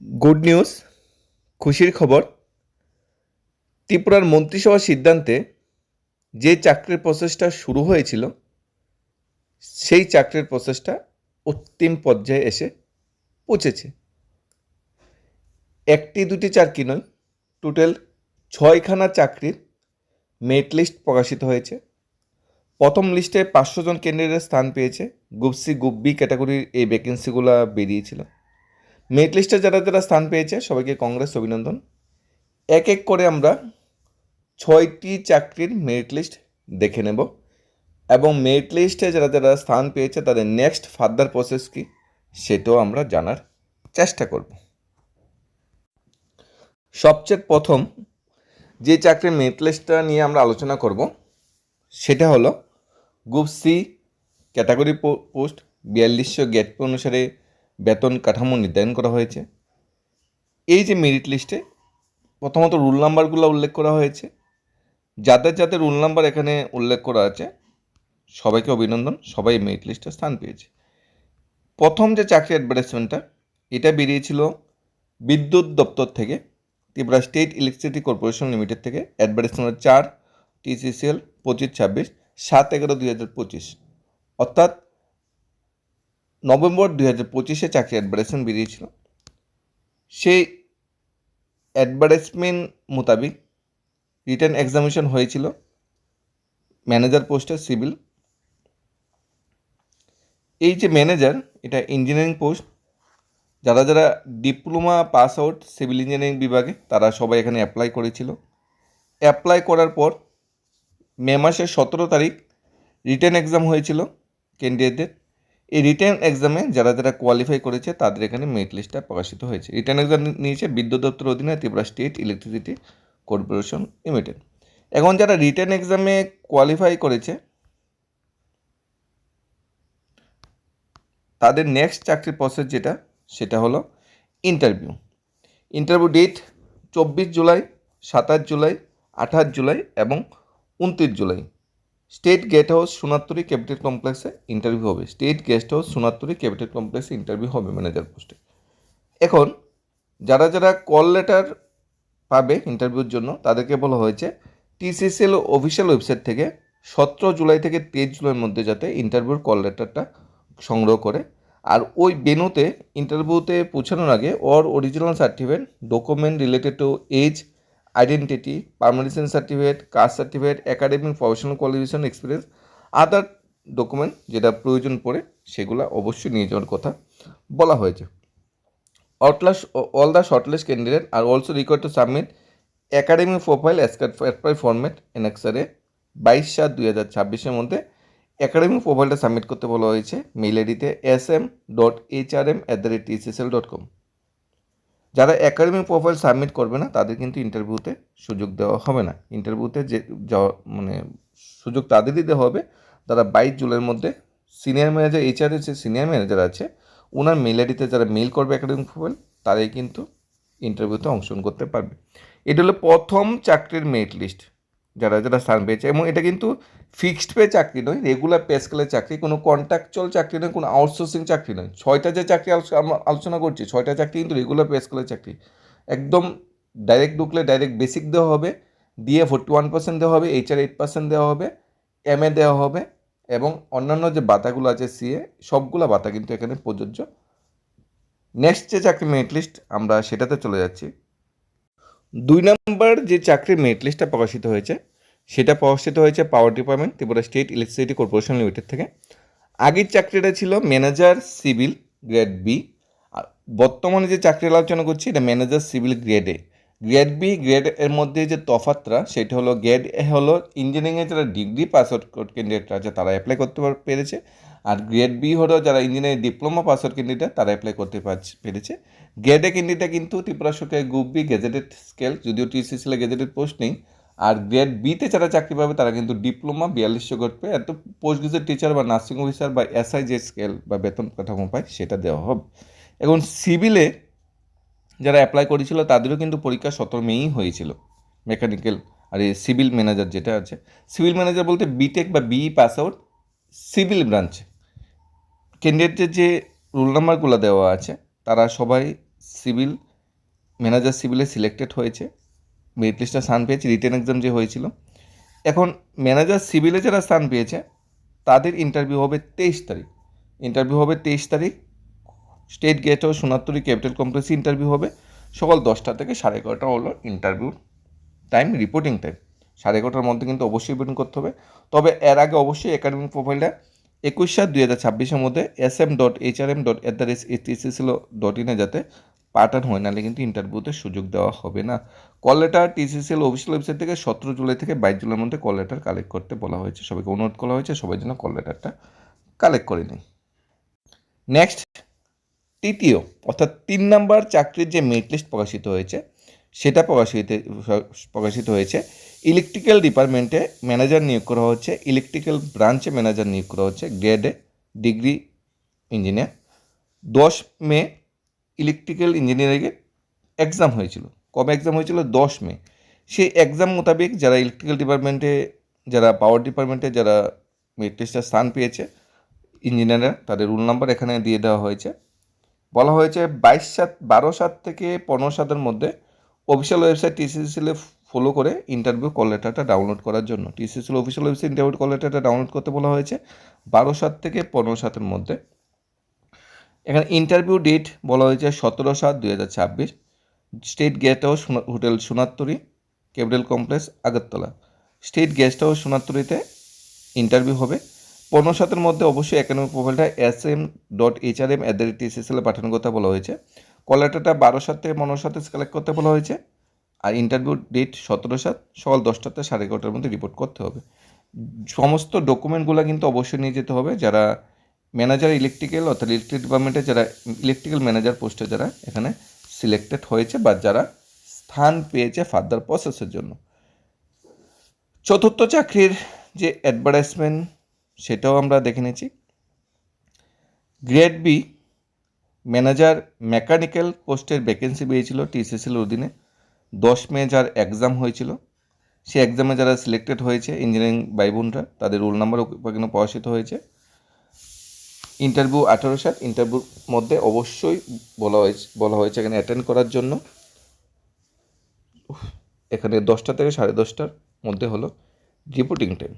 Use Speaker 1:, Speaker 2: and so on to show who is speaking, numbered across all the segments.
Speaker 1: Good news, খুশির খবর। ত্রিপুরার মন্ত্রিসভার সিদ্ধান্তে যে চাকরির প্রসেসটা শুরু হয়েছিল সেই চাকরির প্রসেসটা অন্তিম পর্যায়ে এসে পৌঁছেছে। একটি দুটি চাকরি নয়, টোটাল 6খানা চাকরির মেরিট লিস্ট প্রকাশিত হয়েছে। প্রথম লিস্টে 500 জন ক্যান্ডিডেট স্থান পেয়েছে। গ্রুপ সি, গ্রুপ বি ক্যাটাগরির এই ভ্যাকেন্সিগুলো বেরিয়েছিল। মেরিট লিস্টে যারা যারা স্থান পেয়েছে সবাইকে কংগ্রেস, অভিনন্দন। এক এক করে আমরা 6টি চাকরির মেরিট লিস্ট দেখে নেব এবং মেরিট লিস্টে যারা যারা স্থান পেয়েছে তাদের নেক্সট ফার্দার প্রসেস কী সেটাও আমরা জানার চেষ্টা করব। সবচেয়ে প্রথম যে চাকরির মেরিট লিস্টটা নিয়ে আমরা আলোচনা করব সেটা হলো group C category post. 4200 grade pay অনুসারে বেতন কাঠামো নির্ধারণ করা হয়েছে। এই যে মেরিট লিস্টে প্রথমত রুল নাম্বারগুলো উল্লেখ করা হয়েছে। যাদের যাদের রুল নাম্বার এখানে উল্লেখ করা আছে সবাইকে অভিনন্দন, সবাই মেরিট লিস্টে স্থান পেয়েছে। প্রথম যে চাকরি অ্যাডভার্টাইজমেন্টটা এটা বেরিয়েছিল বিদ্যুৎ দপ্তর থেকে, Tripura state electricity corporation limited থেকে। অ্যাডভার্টাইজমেন্ট 4 TCCL 25-26 7/11/2025, অর্থাৎ নভেম্বর 2025-এ চাকরি অ্যাডভার্টাইজমেন্ট বেরিয়েছিল। সেই অ্যাডভার্টাইজমেন্ট মোতাবিক রিটেন এক্সামিনেশন হয়েছিল ম্যানেজার পোস্টে সিভিল। এই যে ম্যানেজার, এটা ইঞ্জিনিয়ারিং পোস্ট। যারা যারা diploma pass out civil engineering বিভাগে তারা সবাই এখানে অ্যাপ্লাই করেছিল। অ্যাপ্লাই করার পর মে মাসের 17 তারিখ রিটেন এক্সাম হয়েছিল ক্যান্ডিডেটদের। এই রিটেন এক্সামে যারা যারা কোয়ালিফাই করেছে তাদের এখানে মেরিট লিস্টটা প্রকাশিত হয়েছে। রিটেন এক্সাম নিয়েছে বিদ্যুৎ দপ্তর অধীনে Tripura state electricity corporation limited. এখন যারা রিটেন এক্সামে কোয়ালিফাই করেছে তাদের নেক্সট চাকরির প্রসেস যেটা সেটা হলো interview. Interview date 24 July, 27 July, 28 July এবং 29 July. State guest house Sonartori capital কমপ্লেক্সে ইন্টারভিউ হবে। State guest house Sonartori capital কমপ্লেক্সে ইন্টারভিউ হবে ম্যানেজার পোস্টে। এখন যারা যারা কল লেটার পাবে ইন্টারভিউর জন্য তাদেরকে বলা হয়েছে TCCL অফিসিয়াল ওয়েবসাইট থেকে 17 জুলাই থেকে 23 জুলাইয়ের মধ্যে যাতে ইন্টারভিউর কল লেটারটা সংগ্রহ করে। আর ওই বেনুতে ইন্টারভিউতে পৌঁছানোর আগে ওর original certificate, document related to age, identity, permanent certificate, caste certificate, academic professional qualification, experience, other document যেটা প্রয়োজন পড়ে সেগুলো অবশ্যই নিয়ে যাওয়ার কথা বলা হয়েছে। All the shortlist candidates are also required to submit academic profile as per format annexure 22/7/2026 মধ্যে একাডেমিক প্রোফাইলটা সাবমিট করতে বলা হয়েছে মেইল আইডিতে sm.hrm@tccl.com। যারা একাডেমিক প্রোফাইল সাবমিট করবে না তাদের কিন্তু ইন্টারভিউতে সুযোগ দেওয়া হবে না। ইন্টারভিউতে যে যাওয়া সুযোগ তাদেরই দেওয়া হবে তারা 22 জুলাইয়ের মধ্যে সিনিয়র ম্যানেজার, HR যে সিনিয়র ম্যানেজার আছে ওনার মেইল আইডিতে যারা মেইল করবে একাডেমিক প্রোফাইল তারাই কিন্তু ইন্টারভিউতে অংশগ্রহণ করতে পারবে। এটা হলো প্রথম চাকরির মেরিট লিস্ট যারা যারা স্থান পেয়েছে। এবং এটা কিন্তু ফিক্সড পে চাকরি নয়, রেগুলার পে স্কেলের চাকরি, কোনো কন্ট্রাকচুয়াল চাকরি নয়, কোনো আউটসোর্সিং চাকরি নয়। 6টা যে চাকরি আমরা আলোচনা করছি 6টা চাকরি কিন্তু রেগুলার পে স্কেলের চাকরি। একদম ডাইরেক্ট ঢুকলে ডাইরেক্ট বেসিক দেওয়া হবে, দিয়ে 41% দেওয়া হবে, HR 8% দেওয়া হবে, MA দেওয়া হবে এবং অন্যান্য যে ভাতাগুলো আছে CA সবগুলো ভাতা কিন্তু এখানে প্রযোজ্য। নেক্সট যে চাকরি মেরিট লিস্ট আমরা সেটাতে চলে যাচ্ছি। 2 নম্বর যে চাকরির মেরিট লিস্টটা প্রকাশিত হয়েছে সেটা প্রকাশিত হয়েছে power department Tripura state electricity corporation limited থেকে। আগের চাকরিটা ছিল ম্যানেজার সিভিল গ্রেড বি, আর বর্তমানে যে চাকরি আলোচনা করছি এটা manager civil grade A. Grade B grade এর মধ্যে যে তফাতটা সেটা হলো গ্রেড এ হলো ইঞ্জিনিয়ারিংয়ে যারা ডিগ্রি পাস আউট ক্যান্ডিডেট আছে তারা অ্যাপ্লাই করতে পেরেছে, আর গ্রেড বি হলো যারা engineering diploma pass out candidate তারা অ্যাপ্লাই করতে পেরেছে। গ্রেড এ ক্যান্ডিডেট কিন্তু ত্রিপুরা সরকারের গ্রুপ বি গেজেটেড স্কেল, যদিও TCCL গেজেটেড পোস্ট নেই। আর গ্রেড বিতে যারা চাকরি পাবে তারা কিন্তু ডিপ্লোমা 4200 গ্রেড পেয়ে এত পোস্ট গ্রাজুয়েট টিচার বা নার্সিং অফিসার বা SI যে স্কেল বা বেতন কাঠামো পায় সেটা দেওয়া হবে। এখন সিভিলে যারা অ্যাপ্লাই করেছিল তাদেরও কিন্তু পরীক্ষা 17 মেই হয়েছিল মেকানিক্যাল আর এই সিভিল ম্যানেজার যেটা আছে। সিভিল ম্যানেজার বলতে বিটেক বা BE পাস আউট সিভিল ব্রাঞ্চে। ক্যান্ডিডেটের যে রোল নাম্বারগুলো দেওয়া আছে তারা সবাই সিভিল ম্যানেজার সিভিলে সিলেক্টেড হয়েছে, মেরিট লিস্টে স্থান পেয়েছে, রিটেন এক্সাম যে হয়েছিল। এখন ম্যানেজার সিভিলে যারা স্থান পেয়েছে তাদের ইন্টারভিউ হবে 23 তারিখ। ইন্টারভিউ হবে 23 তারিখ, স্টেট গেট ও সোনারতরী ক্যাপিটাল কমপ্লেক্সে ইন্টারভিউ হবে। সকাল 10টা থেকে 11:30 হলো ইন্টারভিউ টাইম, রিপোর্টিং টাইম। 11:30টার মধ্যে কিন্তু অবশ্যই রিপোর্টিং করতে হবে। তবে এর আগে অবশ্যই একাডেমিক প্রোফাইলটা 21/7/2026 মধ্যে sm.hrm.@tccl.in যাতে পাঠানো হয়, নাহলে কিন্তু ইন্টারভিউতে সুযোগ দেওয়া হবে না। Call letter TCCL official website থেকে 17 জুলাই থেকে 22 জুলাইয়ের মধ্যে কল লেটার কালেক্ট করতে বলা হয়েছে। সবাইকে অনুরোধ করা হয়েছে সবাই যেন কল লেটারটা কালেক্ট করে নিন। নেক্সট, তৃতীয় অর্থাৎ 3 নম্বর চাকরির যে মেরিট লিস্ট প্রকাশিত হয়েছে সেটা প্রকাশিত হয়েছে। ইলেকট্রিক্যাল ডিপার্টমেন্টে ম্যানেজার নিয়োগ করা হচ্ছে, ইলেকট্রিক্যাল ব্রাঞ্চে ম্যানেজার নিয়োগ করা হচ্ছে, গ্রেডে ডিগ্রি ইঞ্জিনিয়ার। 10 মে ইলেকট্রিক্যাল ইঞ্জিনিয়ারিংয়ে এক্সাম হয়েছিল। কবে এক্সাম হয়েছিল? 10 মে। সেই এক্সাম মোতাবেক যারা ইলেকট্রিক্যাল ডিপার্টমেন্টে, যারা পাওয়ার ডিপার্টমেন্টে যারা মেরিট লিস্টে স্থান পেয়েছে ইঞ্জিনিয়াররা, তাদের রোল নাম্বার এখানে দিয়ে দেওয়া হয়েছে। বলা হয়েছে 12/7 থেকে 15/7-এর মধ্যে অফিসিয়াল ওয়েবসাইট TCCL ফলো করে ইন্টারভিউ কল লেটারটা ডাউনলোড করার জন্য TCCL official website interview call লেটারটা ডাউনলোড করতে বলা হয়েছে 12/7 থেকে 15/7-এর মধ্যে। এখানে ইন্টারভিউ ডেট বলা হয়েছে 17/7/2026, state guest house hotel Sonartari capital complex Agartala. State guest house সোনারতরীতে ইন্টারভিউ হবে। 15/7-এর মধ্যে অবশ্যই একাডেমিক প্রোফাইলটা sm.hrm@tccl পাঠানোর কথা বলা হয়েছে। কল লেটারটা 12/7 থেকে 15/7 কালেক্ট করতে বলা হয়েছে। আর ইন্টারভিউ ডেট 17/7 সকাল 10টাতে 11:30টার মধ্যে রিপোর্ট করতে হবে। সমস্ত ডকুমেন্টগুলো কিন্তু অবশ্যই নিয়ে যেতে হবে। যারা ম্যানেজার ইলেকট্রিক্যাল অর্থাৎ ইলেকট্রিক ডিপার্টমেন্টে যারা ইলেকট্রিক্যাল ম্যানেজার পোস্টে যারা এখানে সিলেক্টেড হয়েছে বা যারা স্থান পেয়েছে ফার্দার প্রসেসের জন্য। চতুর্থ চাকরির যে অ্যাডভার্টাইজমেন্ট সেটাও আমরা দেখে নিয়েছি। গ্রেড বি ম্যানেজার মেকানিক্যাল পোস্টের ভ্যাকেন্সি পেয়েছিল TCCL-এর অধীনে। 10 মে যার এক্সাম হয়েছিল, সেই এক্সামে যারা সিলেক্টেড হয়েছে ইঞ্জিনিয়ারিং ভাই বোনরা, তাদের রোল নাম্বার এখানে প্রকাশিত হয়েছে। ইন্টারভিউ 18/7, ইন্টারভিউর মধ্যে অবশ্যই বলা হয়েছে এখানে অ্যাটেন্ড করার জন্য। এখানে 10টা থেকে 10:30টার মধ্যে হলো reporting time.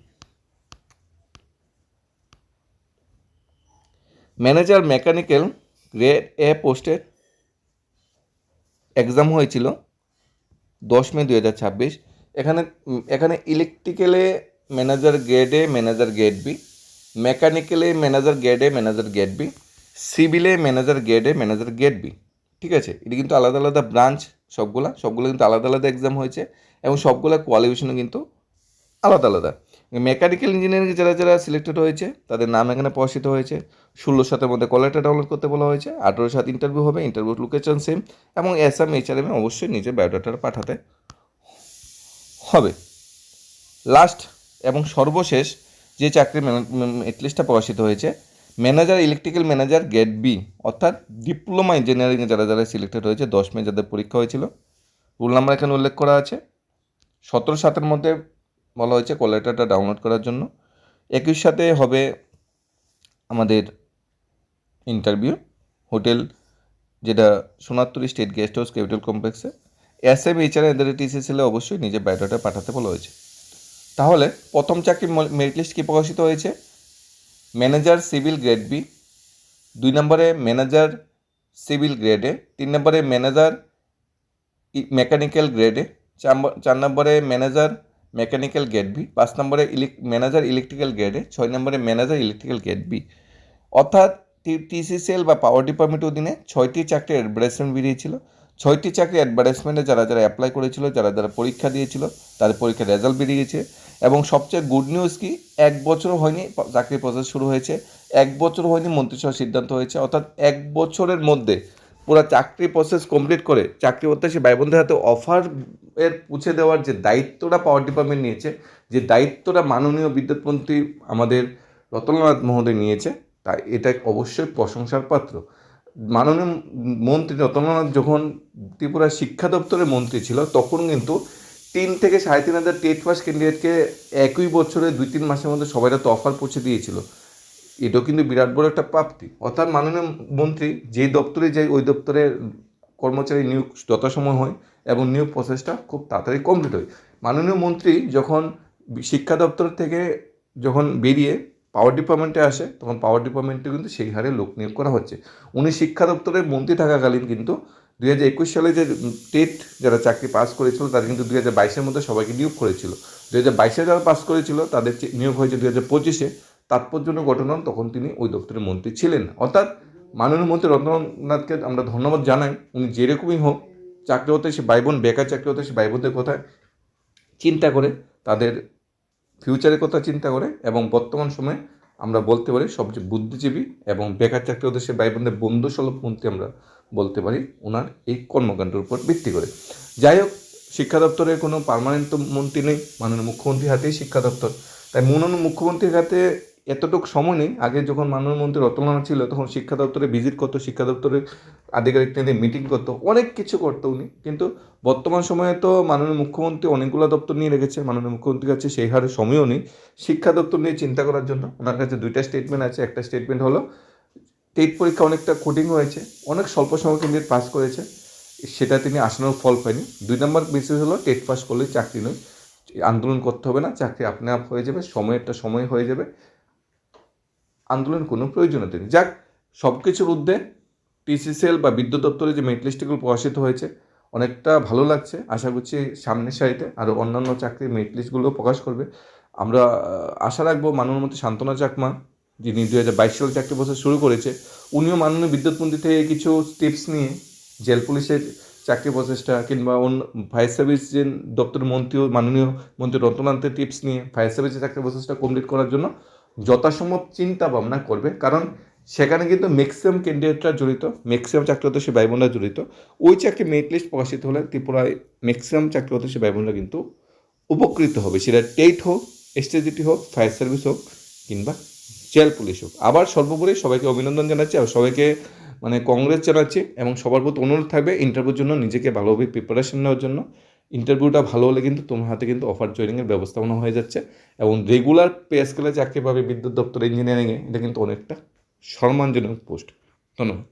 Speaker 1: Manager mechanical grade A পোস্টের এক্সাম হয়েছিল 10 মে 2026। এখানে ইলেকট্রিক্যালে manager grade A, manager grade B, মেকানিক্যালে manager grade A, manager grade B, সিভিলে manager grade A, manager grade B. ঠিক আছে, এটা কিন্তু আলাদা আলাদা ব্রাঞ্চ, সবগুলো কিন্তু আলাদা আলাদা এক্সাম হয়েছে এবং সবগুলো কোয়ালিফিকেশনও কিন্তু আলাদা আলাদা। মেকানিক্যাল ইঞ্জিনিয়ারিং যারা যারা সিলেক্টেড হয়েছে তাদের নাম এখানে প্রকাশিত হয়েছে। 16/7-এর মধ্যে কল লেটার ডাউনলোড করতে বলা হয়েছে। 18/7 ইন্টারভিউ হবে, ইন্টারভিউ লোকেশন সেম এবং SMHRM অবশ্যই নিজের বায়োডাটা পাঠাতে হবে। লাস্ট এবং সর্বশেষ যে চাকরি মেরিট লিস্টটা প্রকাশিত হয়েছে, manager electrical manager grade B অর্থাৎ ডিপ্লোমা ইঞ্জিনিয়ারিংয়ে যারা যারা সিলেক্টেড হয়েছে 10 মে যাদের পরীক্ষা হয়েছিল, রোল নাম্বার এখানে উল্লেখ করা আছে। 17/7-এর মধ্যে বলা হয়েছে কল লেটারটা ডাউনলোড করার জন্য। 21/7 হবে আমাদের ইন্টারভিউ হোটেল, যেটা Sonartori state guest house capital কমপ্লেক্সে। SMHRM@TCCL অবশ্যই নিজের বায়োডাটা পাঠাতে বলা হয়েছে। তাহলে প্রথম চাকরির মেরিট লিস্ট কী প্রকাশিত হয়েছে? ম্যানেজার সিভিল গ্রেড বি, 2 নম্বরে ম্যানেজার সিভিল গ্রেড এ, 3 নম্বরে ম্যানেজার মেকানিক্যাল গ্রেড এ, 4 নম্বরে ম্যানেজার মেকানিক্যাল গ্রেড বি, 5 নম্বরে ম্যানেজার ইলেকট্রিক্যাল গ্রেড এ, 6 নম্বরে ম্যানেজার ইলেকট্রিক্যাল গ্রেড বি। অর্থাৎ TCCL বা পাওয়ার ডিপার্টমেন্টের অধীনে 6টি চাকরির অ্যাডভার্টাইজমেন্ট বেরিয়েছিল। 6টি চাকরি অ্যাডভার্টাইজমেন্টে যারা যারা অ্যাপ্লাই করেছিল, যারা যারা পরীক্ষা দিয়েছিল, তাদের পরীক্ষার রেজাল্ট বেরিয়েছে। এবং সবচেয়ে গুড নিউজ কি, 1 বছরও হয়নি চাকরির প্রসেস শুরু হয়েছে, 1 বছর হয়নি মন্ত্রিসভার সিদ্ধান্ত হয়েছে। অর্থাৎ 1 বছরের মধ্যে পুরো চাকরি প্রসেস কমপ্লিট করে চাকরি প্রত্যাশী ভাই বোনদের হাতে অফার পৌঁছে দেওয়ার যে দায়িত্বটা পাওয়ার ডিপার্টমেন্ট নিয়েছে, যে দায়িত্বটা মাননীয় বিদ্যুৎ মন্ত্রী আমাদের রতনলাল মহোদয় নিয়েছে, তাই এটা অবশ্যই প্রশংসার পাত্র। মাননীয় মন্ত্রী রতনলাল যখন ত্রিপুরা শিক্ষা দপ্তরের মন্ত্রী ছিল, তখন কিন্তু 3 থেকে 3,500 টেট পাস ক্যান্ডিডেটকে একই বছরে 2-3 মাসের মধ্যে সবাইরা তো অফার পৌঁছে দিয়েছিল। এটাও কিন্তু বিরাট বড় একটা প্রাপ্তি। অর্থাৎ মাননীয় মন্ত্রী যেই দপ্তরে যায় ওই দপ্তরে কর্মচারী নিয়োগ যথাসময় হয় এবং নিয়োগ প্রসেসটা খুব তাড়াতাড়ি কমপ্লিট হয়। মাননীয় মন্ত্রী যখন শিক্ষা দপ্তর থেকে যখন বেরিয়ে পাওয়ার ডিপার্টমেন্টে আসে, তখন পাওয়ার ডিপার্টমেন্টে কিন্তু সেই হারে লোক নিয়োগ করা হচ্ছে। উনি শিক্ষা দপ্তরের মন্ত্রী থাকাকালীন কিন্তু 2021 সালে যে টেট যারা চাকরি পাস করেছিল তারা কিন্তু 2022-এর মধ্যে সবাইকে নিয়োগ করেছিল। 2022-এ যারা পাস করেছিল তাদের নিয়োগ হয়েছে 2025-এ। তাৎপর্যপূর্ণ ঘটনা, তখন তিনি ওই দপ্তরের মন্ত্রী ছিলেন। অর্থাৎ মাননীয় মন্ত্রী রতননাথকে আমরা ধন্যবাদ জানাই। উনি যেরকমই হোক, চাকরি হতে সে ভাই বোন, বেকার চাকরি হতে সে ভাই বোনদের কথা চিন্তা করে, তাদের ফিউচারের কথা চিন্তা করে, এবং বর্তমান সময়ে আমরা বলতে পারি সবচেয়ে বুদ্ধিজীবী এবং বেকার চাকরি উদ্দেশ্যে ভাই বোনদের বন্ধুসুলভ মন্ত্রী আমরা বলতে পারি ওনার এই কর্মকাণ্ডের উপর ভিত্তি করে। যাই হোক, শিক্ষা দপ্তরের কোনো পার্মানেন্ট মন্ত্রী নেই, মাননীয় মুখ্যমন্ত্রীর হাতেই শিক্ষা দপ্তর। তাই মাননীয় মুখ্যমন্ত্রীর হাতে এতটুকু সময় নেই। আগে যখন মাননীয় মন্ত্রী রতনলাল ছিল তখন শিক্ষা দপ্তরে ভিজিট করতো, শিক্ষা দপ্তরের আধিকারিক নিয়ে মিটিং করতো, অনেক কিছু করতো উনি। কিন্তু বর্তমান সময়ে তো মাননীয় মুখ্যমন্ত্রী অনেকগুলো দপ্তর নিয়ে রেখেছে, মাননীয় মুখ্যমন্ত্রীর কাছে সেই হারে সময়ও নেই শিক্ষা দপ্তর নিয়ে চিন্তা করার জন্য। ওনার কাছে দুইটা স্টেটমেন্ট আছে। একটা স্টেটমেন্ট হলো টেট পরীক্ষা অনেকটা কঠিন হয়েছে, অনেক স্বল্প সময় ক্যান্ডিডেট পাস করেছে, সেটা তিনি আসানোর ফল পায়নি। 2 নম্বর মেসেজ হলো টেট পাস করলে চাকরি নয়, আন্দোলন করতে হবে না, চাকরি আপনি আপ হয়ে যাবে, সময়েরটা সময় হয়ে যাবে, আন্দোলন কোনো প্রয়োজনীয়তা নেই। যাক, সব কিছুর ঊর্ধ্বে টিসিসিএল বা বিদ্যুৎ দপ্তরে যে মেরিট লিস্টগুলো প্রকাশিত হয়েছে অনেকটা ভালো লাগছে। আশা করছি সামনের সারিতে আরও অন্যান্য চাকরির মেরিট লিস্টগুলো প্রকাশ করবে। আমরা আশা রাখবো মাননীয় মন্ত্রী শান্তনা চাকমা, যিনি 2022 সালে চাকরি প্রসেস শুরু করেছে, উনিও মাননীয় বিদ্যুৎ মন্ত্রী থেকে কিছু টিপস নিয়ে জেল পুলিশের চাকরি প্রসেসটা, কিংবা অন্য ফায়ার সার্ভিস যে দপ্তরের মন্ত্রীও মাননীয় মন্ত্রী রতনাথের টিপস নিয়ে ফায়ার সার্ভিসের চাকরি প্রসেসটা কমপ্লিট করার জন্য যথাসম্ভব চিন্তা ভাবনা করবে। কারণ সেখানে কিন্তু ম্যাক্সিমাম ক্যান্ডিডেটরা জড়িত, ম্যাক্সিমাম চাকরি হতে সে ভাই বোনরা জড়িত। ওই চাকরি মেরিট লিস্ট প্রকাশিত হলে ত্রিপুরায় ম্যাক্সিমাম চাকরি হতে সে ভাই বোনরা কিন্তু উপকৃত হবে। সেটা টেট হোক, এসটিজিটি হোক, ফায়ার সার্ভিস হোক, কিংবা জেল পুলিশ হোক। আবার সর্বোপরি সবাইকে অভিনন্দন জানাচ্ছি আর সবাইকে কংগ্রেস জানাচ্ছি, এবং সবার প্রতি অনুরোধ থাকবে ইন্টারভিউর জন্য নিজেকে ভালোভাবে প্রিপারেশন নেওয়ার জন্য। ইন্টারভিউটা ভালো হলে কিন্তু তোমার হাতে কিন্তু অফার জয়েনিংয়ের ব্যবস্থাপনা হয়ে যাচ্ছে, এবং রেগুলার পে স্কেলে চাকরি পাবে বিদ্যুৎ দপ্তর ইঞ্জিনিয়ারিংয়ে। এটা কিন্তু অনেকটা সম্মানজনক পোস্ট। ধন্যবাদ।